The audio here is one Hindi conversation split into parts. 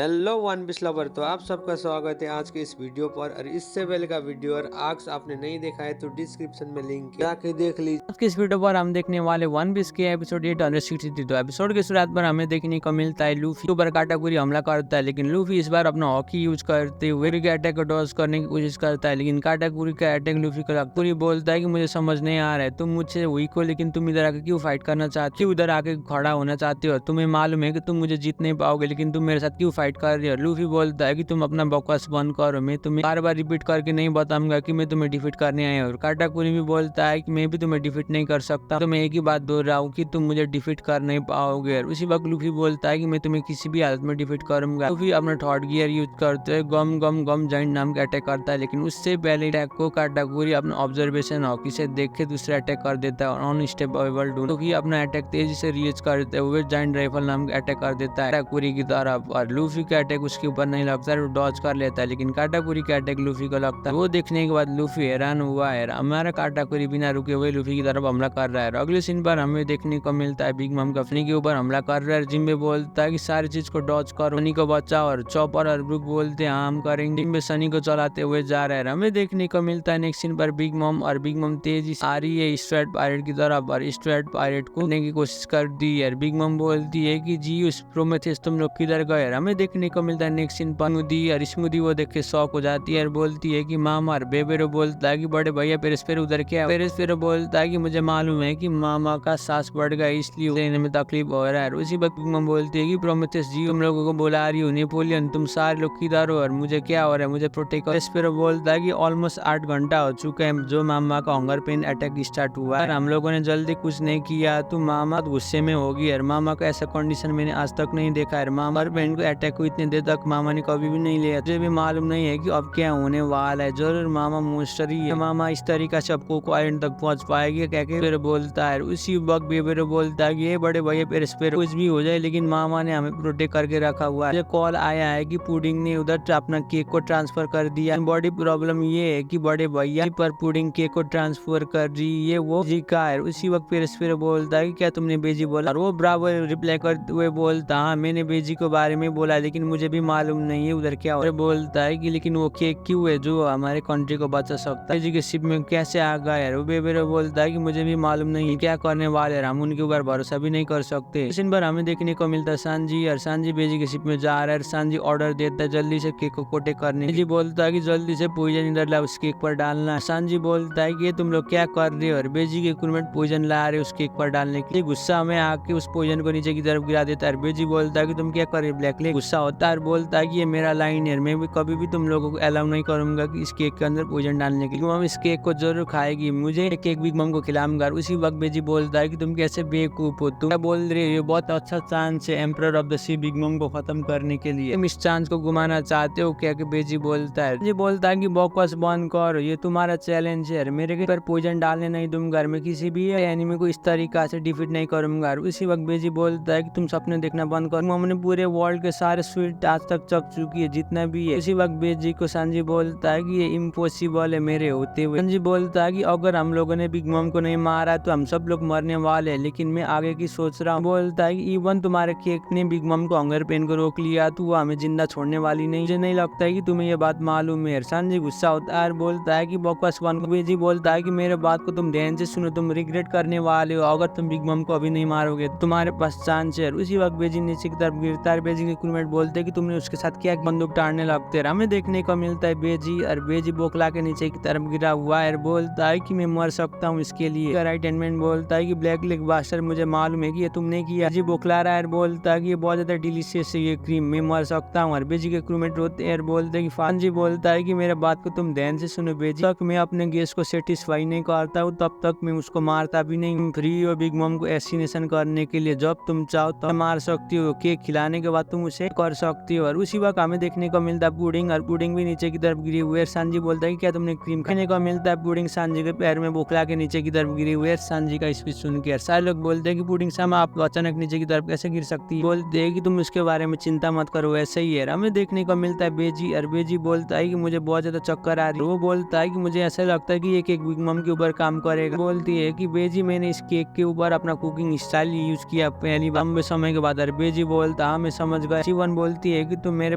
Hello one piece lover. तो आप सबका स्वागत है आज के इस वीडियो पर। और इससे पहले का वीडियो और आज आपने नहीं देखा है तो डिस्क्रिप्शन में लिंक है, जाके देख लीजिए। आज के इस वीडियो पर हम देखने वाले वन पीस के एपिसोड 863। तो एपिसोड की शुरुआत पर हमें देखने को मिलता है लूफी ऊपर काटाकुरी हमला करता है, लेकिन लूफी इस बार अपना हॉकी यूज करते हुए अटैक को डॉज करने की कोशिश करता है, लेकिन काटाकुरी का अटैक लूफी को लगता है। बोलता है कि मुझे समझ नहीं आ रहा है, तुम मुझसे वीक हो लेकिन तुम इधर आके क्यों फाइट करना चाहते हो, उधर आके खड़ा होना चाहते हो। तुम्हें मालूम है कि तुम मुझे जीत नहीं पाओगे, लेकिन तुम मेरे साथ क्यों फाइट कर रहे हो। लूफी बोलता है कि तुम अपना बकवास बंद करो, मैं तुम्हें बार बार रिपीट करके नहीं बताऊंगा कि मैं तुम्हें डिफीट करने आया हूँ। काटाकुरी भी बोलता है कि मैं भी तुम्हें डिफीट नहीं कर सकता, तो मैं एक ही बात बोल रहा हूँ कि तुम मुझे डिफीट कर नहीं पाओगे। और उसी वक्त लूफी बोलता है कि मैं तुम्हें किसी भी हालत में डिफीट करूंगा। लूफी अपना थर्ड गियर यूज करते हुए गम गम गम जाइंट नाम का अटैक करता है, लेकिन उससे पहले अटैक को काटाकुरी अपना ऑब्जर्वेशन हॉकी से देख के दूसरा अटैक कर देता है। अनस्टेबल लूफी अपना अटैक तेजी से रिलीज करते हुए जाइंट राइफल नाम का अटैक कर देता है काटाकुरी की तरफ। और लूफी का अटैक उसके ऊपर नहीं लगता है, वो डॉज कर लेता है, लेकिन काटाकुरी का अटैक लूफी को लगता है। वो देखने के बाद लूफी हैरान हुआ है, हमारा काटाकुरी बिना रुके हुए लूफी की तरफ हमला कर रहा है। अगले सीन पर हमें देखने को मिलता है बिग मम कफनी के ऊपर हमला कर रहा है। जिम्बे बोलता है कि सारी चीज को डॉज करो, सनी को बचाओ। और चॉपर और ब्रूक बोलते हैं हम करेंगे। जिम्बे सनी को चलाते हुए जा रहा है। हमें देखने को मिलता है नेक्स्ट सीन पर बिग मम तेजी से आ रही है स्ट्रेट पायरेट की तरफ, और स्ट्रेट पायरेट को करने की कोशिश कर दी है। बिग मम बोलती है कि जी उस प्रोमेथियस तुम लोग किधर गए। हमें देखने को मिलता है नेक्स्ट सीन पर स्मूदी, और स्मूदी वो देख के शॉक हो जाती है और बोलती है कि मामा। और बेबेरो बोलता है कि बड़े भैया पेरेस्पेरो उधर क्या। पेरेस्पेरो बोलता है कि मुझे मालूम है कि मामा का सांस बढ़ गया इसलिए लेने में तकलीफ हो रहा है। उसी वक्त मम बोलती है कि प्रोमेथियस जी तुम लोगों को बुला रही हूँ, नेपोलियन तुम सारे लोग किधर हो और मुझे क्या हो रहा है, मुझे प्रोटेक्ट करो। पेरेस्पेरो बोलता है कि ऑलमोस्ट 8 घंटा हो चुका है जो मामा का हंगर पेन अटैक स्टार्ट हुआ है, हम लोगों ने जल्दी कुछ नहीं किया तो मामा गुस्से में होगी। और मामा का ऐसा कंडीशन मैंने आज तक नहीं देखा है। मामा बहन को अटैक को इतने देर तक मामा ने कभी भी नहीं लिया। मुझे भी मालूम नहीं है कि अब क्या होने वाला है। जरूर मामा मोस्टर ही है, मामा इस तरीका से आपको आयरन तक पहुंच पाएगी क्या के बोलता है। उसी वक्त बेबेरो बोलता है कि ये बड़े भैया पेरेस्पेरो कुछ भी हो जाए लेकिन मामा ने हमें प्रोटेक्ट करके रखा हुआ है। मुझे कॉल आया है कि पुडिंग ने उधर अपना केक को ट्रांसफर कर दिया। बड़ी प्रॉब्लम ये है कि बड़े भैया पर पुडिंग केक को ट्रांसफर कर रही है, वो जी का है। उसी वक्त पेरेस्पेरो बोलता है कि क्या तुमने बेजी बोला। और वो ब्रावो रिप्लाई करते हुए बोलता हाँ मैंने बेजी के बारे में बोला, लेकिन मुझे भी मालूम नहीं है उधर क्या हो। बोलता है कि लेकिन वो केक क्यों है जो हमारे कंट्री को बचा सकता है, बेजी के शिप में कैसे आ गया। वो बेबेरो बोलता है कि मुझे भी मालूम नहीं है क्या करने वाले हैं, हम उनके ऊपर भरोसा भी नहीं कर सकते। इस दिन पर हमें देखने को मिलता है सांजी, और सांजी बेजी के शिप में जा रहा है। सांजी ऑर्डर देता है जल्दी से केक को कोटे करने। बेजी बोलता है कि जल्दी से पॉइजन इधर ला उस केक पर डालना। सांजी बोलता है कि ये तुम लोग क्या कर रहे हो, और बेजी के क्रूमेट पॉइजन ला रहे उस केक पर डालने के लिए। गुस्सा में आके उस पॉइजन को नीचे की तरफ गिरा देता है। बेजी बोलता है कि तुम क्या कर रहे हो। ब्लैकले गुस्सा होता है और बोलता है कि ये मेरा लाइन है, मैं भी कभी भी तुम लोगों को अलाउ नहीं करूंगा कि इस केक के अंदर पॉइजन डालने के लिए। मम इस केक को जरूर खाएगी, मुझे केक बिग मम को खिलाऊंगा। उसी वक्त बेजी बोलता है कि तुम कैसे बेवकूफ हो, तुम क्या बोल रहे हो, बहुत अच्छा चांस है emperor of the sea big mom को खत्म करने के लिए, तुम इस चांस को घुमाना चाहते हो क्या। बेजी बोलता है कि बकवास बंद करो, ये तुम्हारा चैलेंज है, मेरे पर पॉइजन डालने नहीं दूंगा, मैं किसी भी एनिमी को इस तरीका से डिफीट नहीं करूंगा। उसी वक्त बेजी बोलता है कि तुम सपने देखना बंद करो, हमने पूरे वर्ल्ड के सारे स्वीट आज तक चख चुकी है जितना भी है। उसी वक्त बेजी को सांजी बोलता है कि ये इम्पॉसिबल है मेरे होते हुए। सांजी बोलता है कि अगर हम लोगों ने बिग मम को नहीं मारा तो हम सब लोग मरने वाले हैं, लेकिन मैं आगे की सोच रहा हूँ। बोलता है कि इवन तुम्हारे केक ने बिग मम को हंगर पेन को रोक लिया तो वो हमें जिंदा छोड़ने वाली नहीं, मुझे नहीं लगता है कि तुम्हें ये बात मालूम है। सांजी गुस्सा होता है, बोलता है कि बकवास बंद। बेजी बोलता है कि मेरे बात को तुम ध्यान से सुनो, तुम रिग्रेट करने वाले हो अगर तुम बिग मम को अभी नहीं मारोगे, तुम्हारे पास चांस है। उसी वक्त बेजी नीचे की तरफ गिरता है। बेजी के क्रूमेट बोलते हैं कि तुमने उसके साथ क्या बंदूक टाड़ने लगते हैं। हमें देखने को मिलता है बेजी, और बेजी बोखला के नीचे की तरफ गिरा हुआ है, बोलता है कि मैं मर सकता हूँ इसके लिए। राइट हैंड मैन बोलता है कि ब्लैक लेग बास्टर मुझे मालूम है कि ये तुमने किया। बेजी बोखला रहा है, बोलता है कि ये बहुत ज्यादा डिलीशियस है ये क्रीम, मैं मर सकता हूँ। और बेजी के क्रूमेट रोते हैं, बोलते हैं कि फांजी बोलता है कि मेरे बात को तुम ध्यान से सुनो बेजी, तक मैं अपने गेस्ट को सेटिस्फाई नहीं करता हूँ तब तक मैं उसको मारता भी नहीं। तुम फ्री हो बिग मम को एसिनेशन करने के लिए, जब तुम चाहो तो मार सकती हो, केक खिलाने के बाद तुम उसे कर सकती हो। और उसी वक्त हमें देखने को मिलता है पुडिंग, और पुडिंग भी नीचे की तरफ गिरी हुई है। सांजी बोलता है कि क्या तुमने क्रीम खाने को मिलता है। पुडिंग सांजी के पैर में बोखला के नीचे की तरफ गिरी हुई है। सांजी का स्पीच सुन के सारे लोग बोलते हैं कि पुडिंग सामा आप अचानक नीचे की तरफ कैसे गिर सकती है। बोलते हैं कि तुम उसके बारे में चिंता मत करो, ऐसा ही है। हमें देखने को मिलता है बेजी, और बेजी बोलता है कि मुझे बहुत ज्यादा चक्कर आ रही है। वो बोलता है कि मुझे ऐसा लगता है कि ये केक बिग मम के ऊपर काम करेगा। बोलती है कि बेजी मैंने इस केक के ऊपर अपना कुकिंग स्टाइल यूज किया पहली लंबे समय के बाद। बेजी बोलता हाँ मैं समझ गया, चिफन बोलती है कि तुम मेरे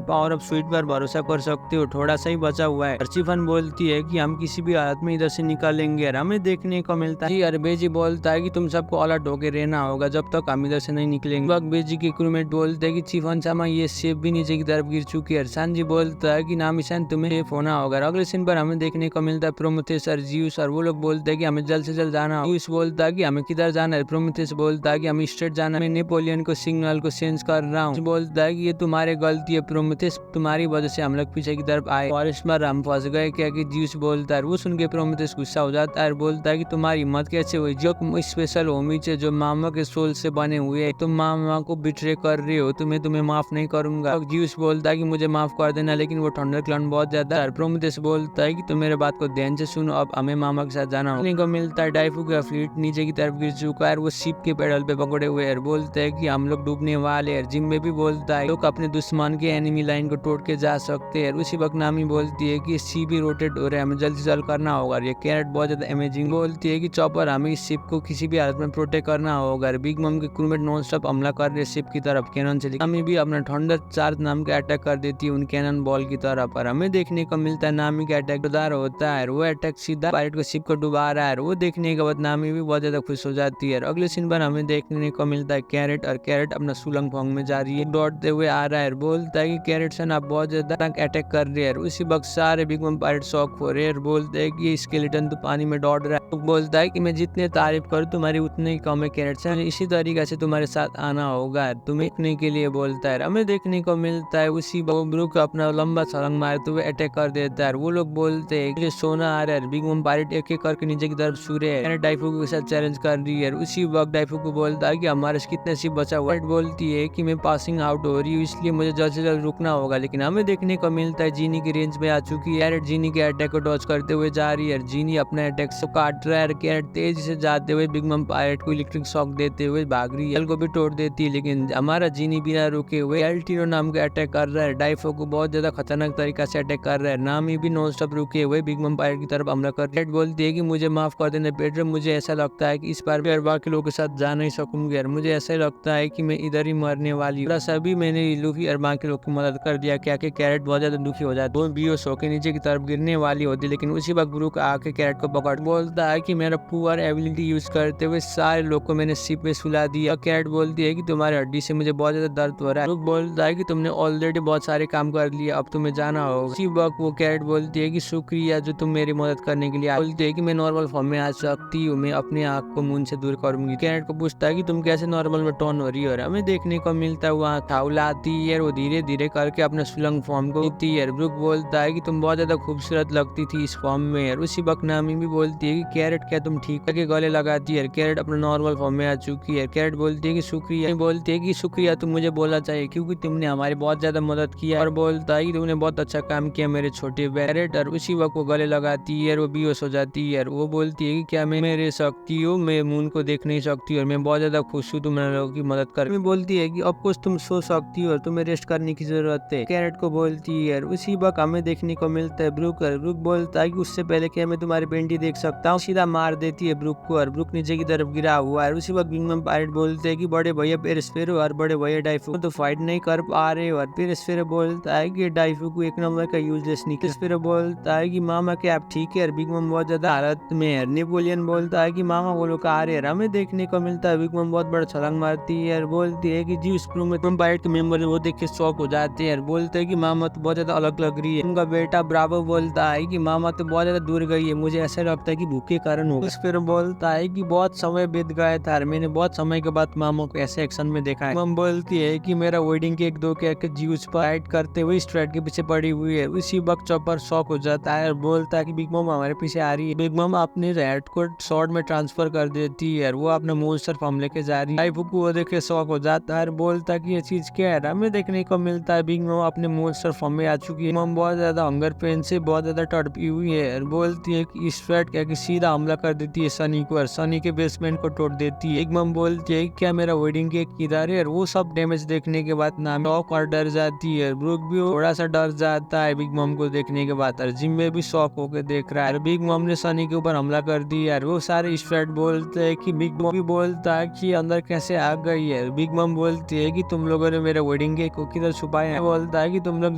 पावर ऑफ स्वीट पर भरोसा कर सकते हो, थोड़ा सा ही बचा हुआ है। चिफन बोलती है कि हम किसी भी हालत में इधर से निकलेंगे। और हमें देखने को मिलता है और बेजी बोलता है कि तुम सबको अलर्ट होके रहना होगा जब तक हम इधर से नहीं निकलेंगे। वक्त बेजी के क्रूमेट बोलते हैं कि चिफन सामा ये शिप भी नीचे की तरफ गिर चुकी है। सांजी बोलता है कि नामिशान तुम्हें सेफ होना होगा। अगले सीन पर हमें देखने को मिलता है प्रोमेथियस और जियूस, और वो लोग बोलते हैं कि हमें जल्द से जल्द जाना होगा। जियूस बोलता है कि हमें किधर जाना है। प्रोमेथियस बोलता है कि हमें स्ट्रेट जाना है। मैं नेपोलियन को सिग्नल को सेंस कर रहा हूँ। बोलता है कि ये तुम्हारी गलती है प्रोमेथियस, तुम्हारी वजह से हम लोग पीछे की तरफ आए और इस बार हम फंस गए क्या। कि जियूस बोलता है। वो सुन के प्रोमेथियस गुस्सा हो जाता है और बोलता है कि तुम्हारी हिम्मत कैसे हुई, जो स्पेशल होमीज है जो मामा के सोल से बने हुए, तुम मामा को बिट्रे कर रहे हो, तुम्हें माफ नहीं करूंगा। जियूस बोलता है कि मुझे माफ कर देना, लेकिन वो थंडर क्लाउन बहुत ज्यादा है। प्रोमेथियस बोलता है कि तुम मेरे बात को ध्यान से सुनो, अब हमें मामा के साथ जाना होगा। को मिलता है डाइफू का फ्लीट नीचे की तरफ गिर चुका है। वो शिप के पेडल पे पकड़े हुए हैं। बोलते हैं कि हम लोग डूबने वाले हैं। जिम्बे भी बोलता है लोग अपने दुश्मन के एनिमी लाइन को तोड़ के जा सकते हैं। उसी वक्त नामी बोलती है कि सी भी रोटेट हो रहा है, हमें जल्द से जल्द करना होगा। ये कैरेट बहुत ज्यादा अमेजिंग बोलती है कि चॉपर हमें इस शिप को किसी भी हालत में प्रोटेक्ट करना होगा। बिग मम के क्रूमेट नॉन स्टॉप हमला कर रहे शिप की तरफ कैनन से। नामी भी अपना थंडर चार्ज नाम का अटैक कर देती है उन कैनन बॉल की तरफ। पर हमें देखने को मिलता है नामी का अटैक होता है। वो अटैक सीधा पायरेट को शिप को डुबा रहा है। वो देखने के बाद नामी भी बहुत ज्यादा खुश हो जाती है। अगले सीन पर हमें देखने को मिलता है कैरेट, और कैरेट अपना सुलंग फोंग में जा रही है, दौड़ते हुए आ रहा है। बोलता है कि कैरेट सन आप बहुत ज्यादा अटैक कर रहे हैं। उसी वक्त सारे बिग मम पायरेट शॉक हो रहे हैं। बोलते हैं कि ये स्केलेटन तो पानी में दौड़ रहा है। बोलता है कि मैं जितने तारीफ करूँ तुम्हारी उतने ही कम है कैरेट सन, इसी तरीके से तुम्हारे साथ आना होगा तुम्हें देखने के लिए। बोलता है हमें देखने को मिलता है उसी ब्रूक अपना लंबा छलांग मारते हुए अटैक कर देता है। वो लोग बोलते हैं कि सोना आ रहा है। बिग मम पायरेट एक एक करके नीचे की तरफ सूर्य है। डाइफुको के साथ चैलेंज कर रही है। उसी वक्त डाइफुको बोलता है कि हमारे कितने शिप बचा हुआ है। बोलती है कि मैं पासिंग आउट हो रही हूँ, इसलिए मुझे जल्द से जल्द रुकना होगा। लेकिन हमें देखने को मिलता है जीनी की रेंज में आ चुकी है। कैरेट जीनी के अटैक को डॉज करते हुए जा रही है। जीनी अपने अटैक से काट रहा है। कैरेट तेजी से जाते हुए बिग मम पायरेट को इलेक्ट्रिक शॉक देते हुए भाग रही है, को भी तोड़ देती है। लेकिन हमारा जीनी बिना रुके हुए एल्टिनो नाम के अटैक कर रहा है। डाइफुको बहुत ज्यादा खतरनाक तरीका से अटैक कर रहा है। नामी भी नॉन स्टॉप रुके हुए बिग मम पायरेट की तरफ हमला कर रही है। बोलती है कि मुझे माफ कर देना पेड्रो, मुझे ऐसा लगता है कि इस बार भी बाकी लोगों के साथ जा नहीं सकूंगी और मुझे ऐसा लगता है कि मैं इधर ही मरने वाली हूँ। सभी मैंने लूफी और बाकी लोग की मदद कर दिया। क्या कि कैरेट बहुत ज्यादा दुखी हो जाता है। बेहोश होकर नीचे की तरफ गिरने वाली होती, लेकिन उसी वक्त ब्रूक आके कैरेट को पकड़ बोलता है कि मेरा पुअर एबिलिटी यूज करते हुए सारे लोग को मैंने शिप में सुला दिया। कैरेट बोलती है कि तुम्हारी हड्डी से मुझे बहुत ज्यादा दर्द हो रहा है। ब्रूक बोलता है कि तुमने ऑलरेडी बहुत सारे काम कर लिए, अब तुम्हें जाना होगा। उसी वक्त वो कैरेट बोलती है कि शुक्रिया जो तुम मेरी मदद करने के लिए। बोलती है कि मैं नॉर्मल फॉर्म में आ सकती हूँ, मैं अपने आँख को मुंह से दूर करूंगी। कैरेट को पूछता है कि तुम कैसे नॉर्मल में टर्न हो रही हो। हमें देखने को मिलता है वहाँ थाउला आती है, वो धीरे धीरे करके अपने सुलंग फॉर्म को जीती है। ब्रूक बोलता है कि तुम बहुत ज्यादा खूबसूरत लगती थी इस फॉर्म में। उसी वक्त नामी भी बोलती है कि कैरेट क्या तुम ठीक है, गले लगाती है। कैरेट अपने नॉर्मल फॉर्म में आ चुकी है। कैरेट बोलती है कि शुक्रिया, बोलती है कि शुक्रिया तुम मुझे बोलना चाहिए क्योंकि तुमने हमारी बहुत ज्यादा मदद किया। और बोलता है कि तुमने बहुत अच्छा काम किया मेरे छोटे कैरेट। और उसी वक्त वो गले लगाती है, वो बेहोश हो जाती है। वो बोलती है कि क्या मैं रह सकती हूँ, मैं मून को देख नहीं सकती और मैं बहुत ज्यादा खुश हूँ तुम लोगों की मदद कर। मैं बोलती है कि अब कुछ तुम सो सकती हो और तुम्हें रेस्ट करने की जरूरत है। कैरेट को बोलती है। उसी वक्त हमें देखने को मिलता है ब्रूक बोलता है कि उससे पहले क्या मैं तुम्हारी पेंटी देख सकता हूँ। सीधा मार देती है ब्रूक को और ब्रूक नीचे की तरफ गिरा हुआ है। उसी वक्त बिग मम पायरेट बोलते हैं कि बड़े भैया पेरिस्फेरो और बड़े भैया डाइफुको तो फाइट नहीं कर पा रहे। और पेरिस्फेरो बोलता है कि डाइफुको एक नंबर का यूजलेस निकल। पेरिस्फेरो बोलता है कि मामा क्या आप ठीक है। और बिग मम बहुत ज्यादा हालत में है। नेपोलियन बोलता है कि मामा वो लोग आ रहे हैं। हमें देखने को मिलता है बिग मम बहुत बड़ा छलांग मारती है और बोलती है कि जी स्क्रू में तुम पायरेट के मेंबर है, वो देख के शॉक हो जाते हैं। बोलते हैं कि मामा तो बहुत ज्यादा अलग लग रही है। उनका बेटा ब्रावो बोलता है कि मामा तो बहुत ज्यादा दूर गई है, मुझे ऐसा लगता है कि भूख के कारण होगा। फिर बोलता है कि बहुत समय बीत गया था, मैंने बहुत समय के बाद मामा को ऐसे एक्शन में देखा है। मम बोलती है कि मेरा वेडिंग केक दो के ज्यूस पर फाइट करते हुए स्ट्रेट के पीछे पड़ी हुई है। उसी वक्त चॉपर शॉक हो जाता है और बोलता है कि बिग मम हमारे पीछे आ रही है। बिग मम अपने रेड को शॉर्ट में ट्रांसफर कर देती है और वो अपना मोन्स्टर फॉर्म लेके जा रही है। डाइफुको वो देख के शॉक हो जाता है और बोलता है कि ये चीज क्या है। हमें देखने को मिलता है बिग मम अपने मोन्स्टर फॉर्म में आ चुकी है। मम बहुत ज्यादा हंगर पेन से बहुत ज्यादा तड़पी हुई है और बोलती है कि स्ट्रेट क्या सीधा हमला कर देती है सनी को और सनी के बेसमेंट को तोड़ देती है। बिग मम बोलती है क्या मेरा वेडिंग केक किधर है। और वो सब डैमेज देखने के बाद नाम शॉक और डर जाती है। ब्रूक भी थोड़ा सा डर जाता है बिग मम को देखने के बाद और जिम्मे भी शॉक होकर देख रहा है। बिग मम ने सनी के ऊपर हमला कर दिया और वो सारे स्ट्रेट बोलते हैं कि बिग मम भी बोलता है कि अंदर कैसे आ गई है। बिग मम बोलती है कि तुम लोगों ने मेरे वेडिंग केक को किधर छुपाए हैं। बोलता है कि तुम लोग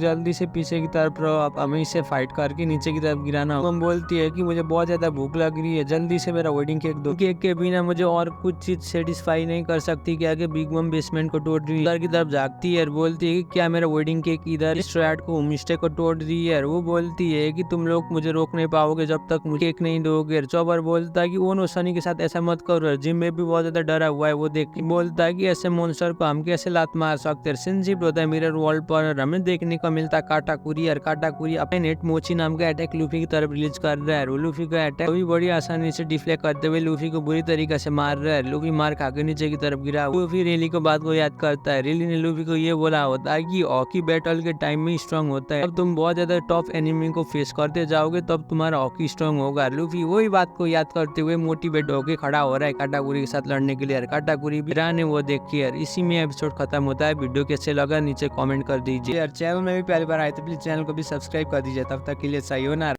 जल्दी से पीछे की तरफ रहो, अब हमें इसे फाइट करके नीचे की तरफ गिराना। मम बोलती है कि मुझे बहुत ज्यादा भूख लग रही है, जल्दी से मेरा वेडिंग केक दो। केक के बिना मुझे और कुछ चीज सेटिस्फाई नहीं कर सकती। क्या कि बिग मम बेसमेंट को तोड़ रही है, की तरफ जागती है और बोलती है कि क्या मेरा वेडिंग केक इधर स्ट्रैट को होमस्टे को तोड़ रही है। वो बोलती है कि तुम लोग मुझे रोक नहीं पाओगे जब तक मुझे केक नहीं दोगे। चॉपर बोलता है कि वो नो सनी के साथ ऐसा मत करो, जिम में भी बहुत ज्यादा डरा हुआ है, वो देख के बोलता है कि ऐसे मॉन्स्टर को हम कैसे लात मार सकते हैं। सिंसिप्ट होता है मिरर वॉल पर, हमें देखने को मिलता है काटाकुरी, और काटाकुरी अपने नेट मोची नाम का अटैक लूफी की तरफ रिलीज कर रहा है। लूफी का अटैक भी बड़ी आसानी से डिफ्लेक्ट करते हुए लूफी को बुरी तरीके से मार रहा है। लूफी मार खा के नीचे की तरफ गिरा। लूफी रेली को बात को याद करता है। रेली ने लूफी को ये बोला होता है कि हॉकी बैटल के टाइम में स्ट्रांग होता है, अब तुम बहुत ज्यादा टफ एनिमी को फेस करते जाओगे तब तुम्हारा हॉकी स्ट्रांग होगा। लूफी वही बात को याद करते हुए मोटिवेट होकर खड़ा हो रहा है काटाकुरी के साथ लड़ने के लिए। काटाकुरी भी ने वो देखी है। इसी में एपिसोड खत्म होता है। वीडियो कैसे लगा नीचे कमेंट कर दीजिए। यार चैनल में भी पहली बार आए तो प्लीज चैनल को भी सब्सक्राइब कर दीजिए। तब तक के लिए सायोनारा।